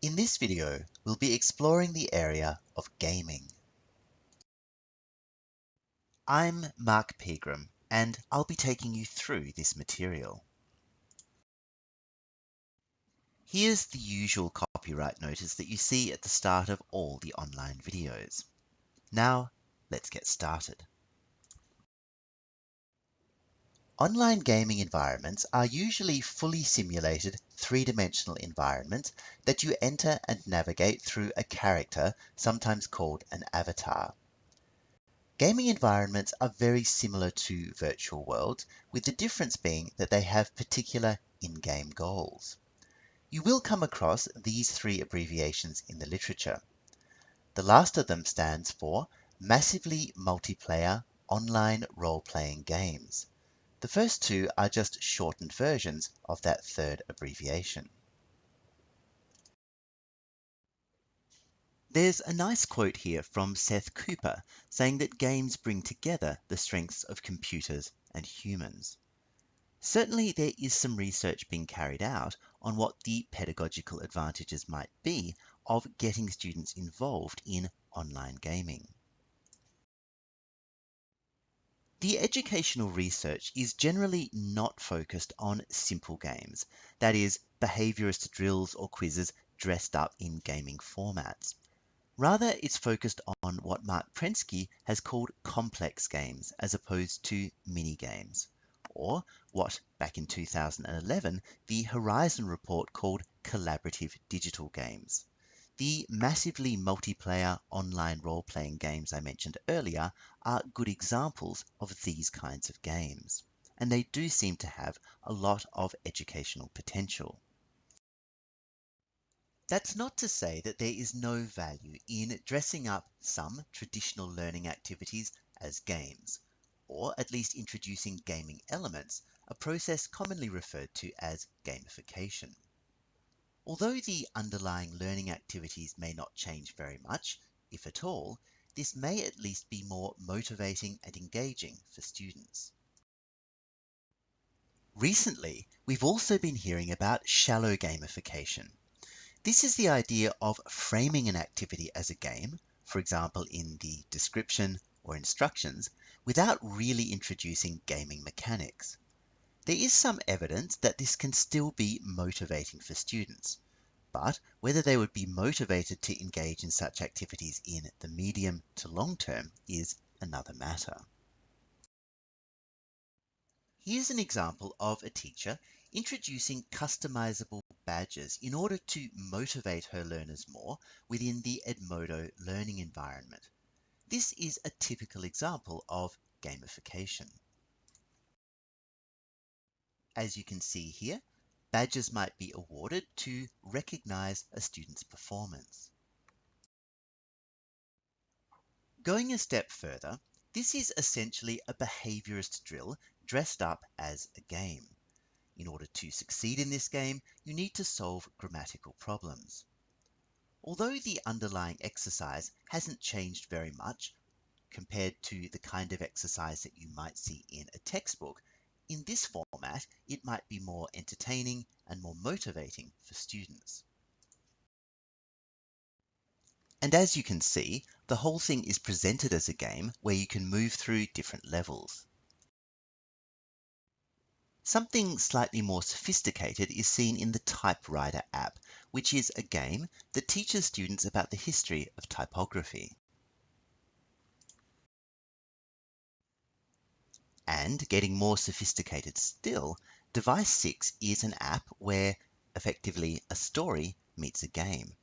In this video, we'll be exploring the area of gaming. I'm Mark Pegram, and I'll be taking you through this material. Here's the usual copyright notice that you see at the start of all the online videos. Now, let's get started. Online gaming environments are usually fully simulated three-dimensional environments that you enter and navigate through a character, sometimes called an avatar. Gaming environments are very similar to virtual worlds, with the difference being that they have particular in-game goals. You will come across these three abbreviations in the literature. The last of them stands for Massively Multiplayer Online Role-Playing Games. The first two are just shortened versions of that third abbreviation. There's a nice quote here from Seth Cooper saying that games bring together the strengths of computers and humans. Certainly there is some research being carried out on what the pedagogical advantages might be of getting students involved in online gaming. The educational research is generally not focused on simple games, that is, behaviourist drills or quizzes dressed up in gaming formats. Rather, it's focused on what Mark Prensky has called complex games as opposed to mini-games, or what, back in 2011, the Horizon report called collaborative digital games. The massively multiplayer online role-playing games I mentioned earlier are good examples of these kinds of games, and they do seem to have a lot of educational potential. That's not to say that there is no value in dressing up some traditional learning activities as games, or at least introducing gaming elements, a process commonly referred to as gamification. Although the underlying learning activities may not change very much, if at all, this may at least be more motivating and engaging for students. Recently, we've also been hearing about shallow gamification. This is the idea of framing an activity as a game, for example in the description or instructions, without really introducing gaming mechanics. There is some evidence that this can still be motivating for students, but whether they would be motivated to engage in such activities in the medium to long term is another matter. Here's an example of a teacher introducing customizable badges in order to motivate her learners more within the Edmodo learning environment. This is a typical example of gamification. As you can see here, badges might be awarded to recognize a student's performance. Going a step further, this is essentially a behaviorist drill dressed up as a game. In order to succeed in this game, you need to solve grammatical problems. Although the underlying exercise hasn't changed very much compared to the kind of exercise that you might see in a textbook, in this format, it might be more entertaining and more motivating for students. And as you can see, the whole thing is presented as a game where you can move through different levels. Something slightly more sophisticated is seen in the Typewriter app, which is a game that teaches students about the history of typography. And getting more sophisticated still, Device 6 is an app where effectively a story meets a game.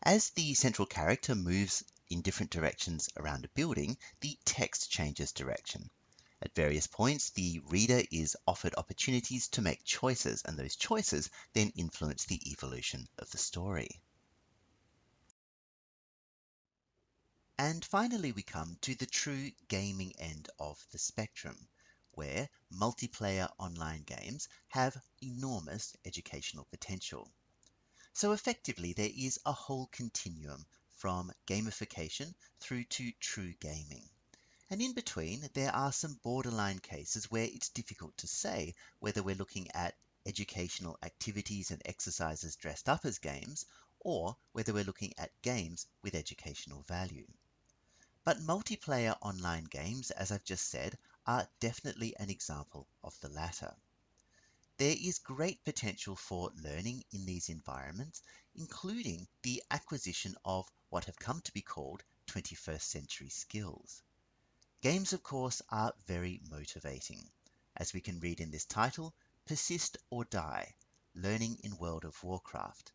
As the central character moves in different directions around a building, the text changes direction. At various points, the reader is offered opportunities to make choices, and those choices then influence the evolution of the story. And finally, we come to the true gaming end of the spectrum, where multiplayer online games have enormous educational potential. So effectively, there is a whole continuum from gamification through to true gaming. And in between, there are some borderline cases where it's difficult to say whether we're looking at educational activities and exercises dressed up as games, or whether we're looking at games with educational value. But multiplayer online games, as I've just said, are definitely an example of the latter. There is great potential for learning in these environments, including the acquisition of what have come to be called 21st century skills. Games, of course, are very motivating. As we can read in this title, Persist or Die, Learning in World of Warcraft.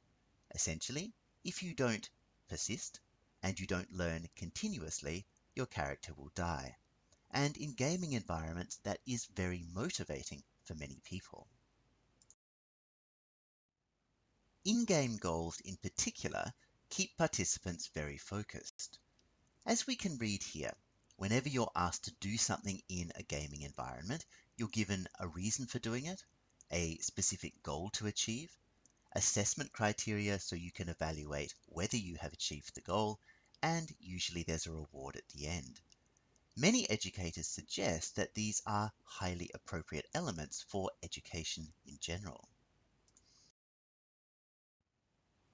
Essentially, if you don't persist and you don't learn continuously, your character will die. And in gaming environments, that is very motivating for many people. In-game goals in particular keep participants very focused. As we can read here, whenever you're asked to do something in a gaming environment, you're given a reason for doing it, a specific goal to achieve, assessment criteria so you can evaluate whether you have achieved the goal, and usually there's a reward at the end. Many educators suggest that these are highly appropriate elements for education in general.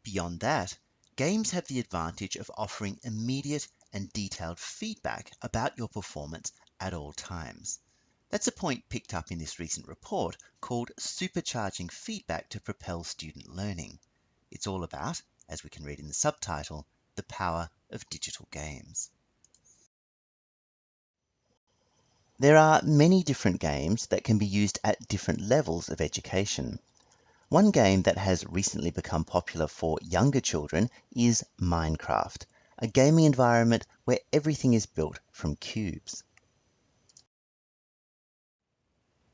Beyond that, games have the advantage of offering immediate and detailed feedback about your performance at all times. That's a point picked up in this recent report called Supercharging Feedback to Propel Student Learning. It's all about, as we can read in the subtitle, the power of digital games. There are many different games that can be used at different levels of education. One game that has recently become popular for younger children is Minecraft, a gaming environment where everything is built from cubes.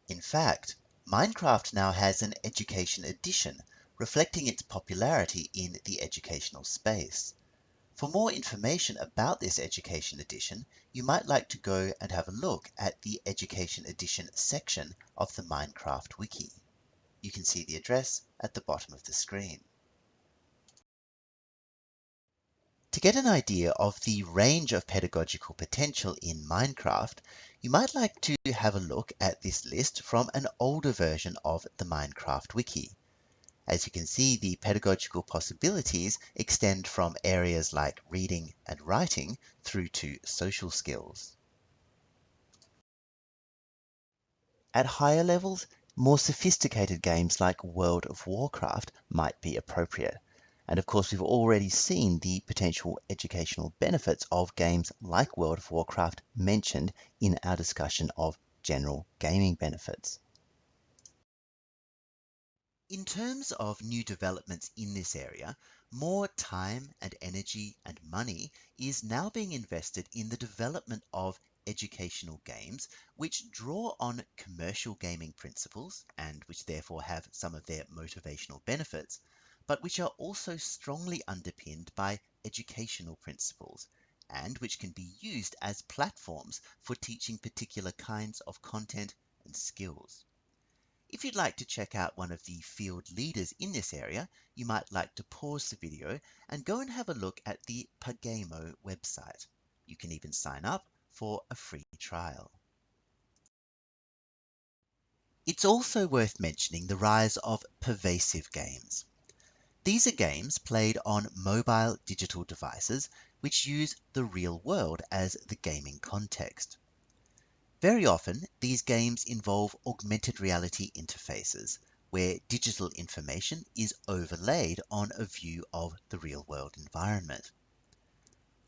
In fact, Minecraft now has an education edition, reflecting its popularity in the educational space. For more information about this education edition, you might like to go and have a look at the Education Edition section of the Minecraft Wiki. You can see the address at the bottom of the screen. To get an idea of the range of pedagogical potential in Minecraft, you might like to have a look at this list from an older version of the Minecraft Wiki. As you can see, the pedagogical possibilities extend from areas like reading and writing through to social skills. At higher levels, more sophisticated games like World of Warcraft might be appropriate. And of course, we've already seen the potential educational benefits of games like World of Warcraft mentioned in our discussion of general gaming benefits. In terms of new developments in this area, more time and energy and money is now being invested in the development of educational games which draw on commercial gaming principles and which therefore have some of their motivational benefits, but which are also strongly underpinned by educational principles and which can be used as platforms for teaching particular kinds of content and skills. If you'd like to check out one of the field leaders in this area, you might like to pause the video and go and have a look at the Pagamo website. You can even sign up for a free trial. It's also worth mentioning the rise of pervasive games. These are games played on mobile digital devices which use the real world as the gaming context. Very often, these games involve augmented reality interfaces, where digital information is overlaid on a view of the real-world environment.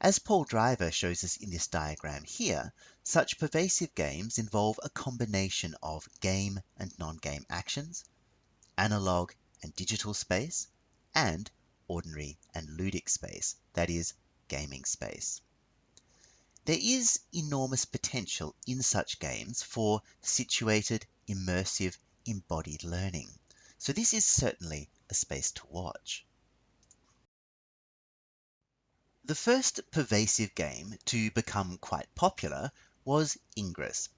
As Paul Driver shows us in this diagram here, such pervasive games involve a combination of game and non-game actions, analog and digital space, and ordinary and ludic space, that is, gaming space. There is enormous potential in such games for situated, immersive, embodied learning. So this is certainly a space to watch. The first pervasive game to become quite popular was Ingress,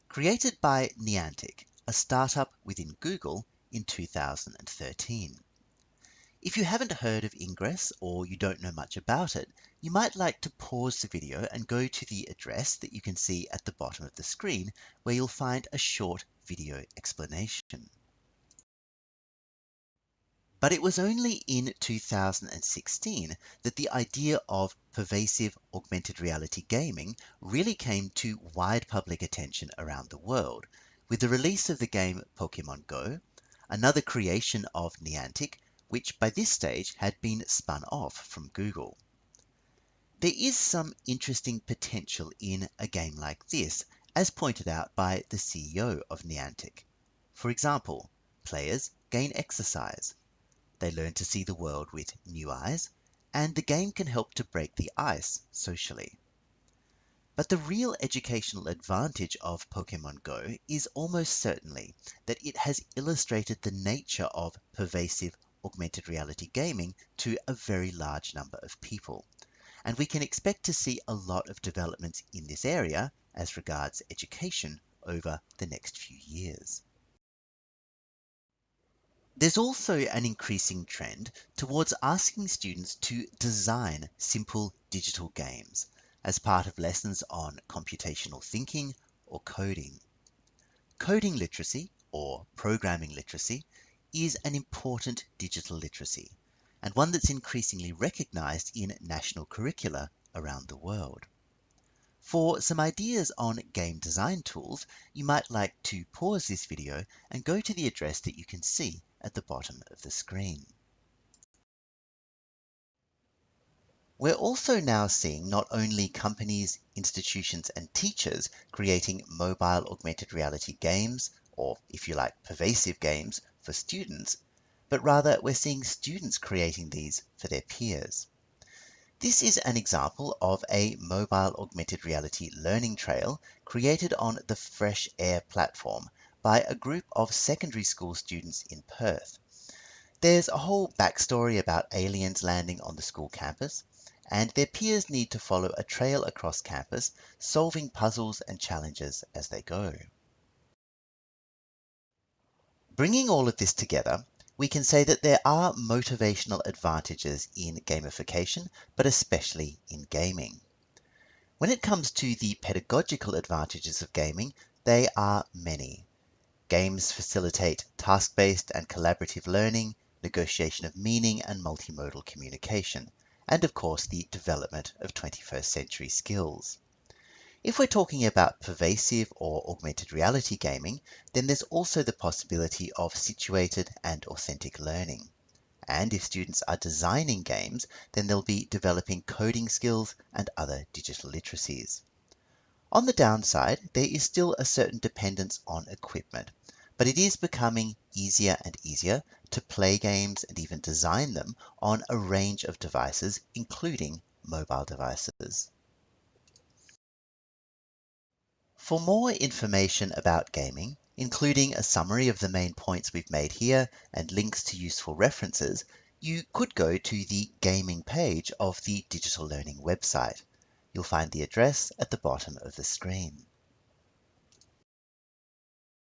created by Niantic, a startup within Google in 2013. If you haven't heard of Ingress or you don't know much about it, you might like to pause the video and go to the address that you can see at the bottom of the screen where you'll find a short video explanation. But it was only in 2016 that the idea of pervasive augmented reality gaming really came to wide public attention around the world, with the release of the game Pokemon Go, another creation of Niantic, which by this stage had been spun off from Google. There is some interesting potential in a game like this, as pointed out by the CEO of Niantic. For example, players gain exercise. They learn to see the world with new eyes, and the game can help to break the ice socially. But the real educational advantage of Pokemon Go is almost certainly that it has illustrated the nature of pervasive augmented reality gaming to a very large number of people. And we can expect to see a lot of developments in this area as regards education over the next few years. There's also an increasing trend towards asking students to design simple digital games as part of lessons on computational thinking or coding. Coding literacy, or programming literacy, is an important digital literacy, and one that's increasingly recognized in national curricula around the world. For some ideas on game design tools, you might like to pause this video and go to the address that you can see at the bottom of the screen. We're also now seeing not only companies, institutions, and teachers creating mobile augmented reality games, or if you like, pervasive games for students, but rather we're seeing students creating these for their peers. This is an example of a mobile augmented reality learning trail created on the Fresh Air platform by a group of secondary school students in Perth. There's a whole backstory about aliens landing on the school campus, and their peers need to follow a trail across campus, solving puzzles and challenges as they go. Bringing all of this together, we can say that there are motivational advantages in gamification, but especially in gaming. When it comes to the pedagogical advantages of gaming, they are many. Games facilitate task-based and collaborative learning, negotiation of meaning, and multimodal communication, and of course the development of 21st century skills. If we're talking about pervasive or augmented reality gaming, then there's also the possibility of situated and authentic learning. And if students are designing games, then they'll be developing coding skills and other digital literacies. On the downside, there is still a certain dependence on equipment, but it is becoming easier and easier to play games and even design them on a range of devices, including mobile devices. For more information about gaming, including a summary of the main points we've made here and links to useful references, you could go to the gaming page of the Digital Learning website. You'll find the address at the bottom of the screen.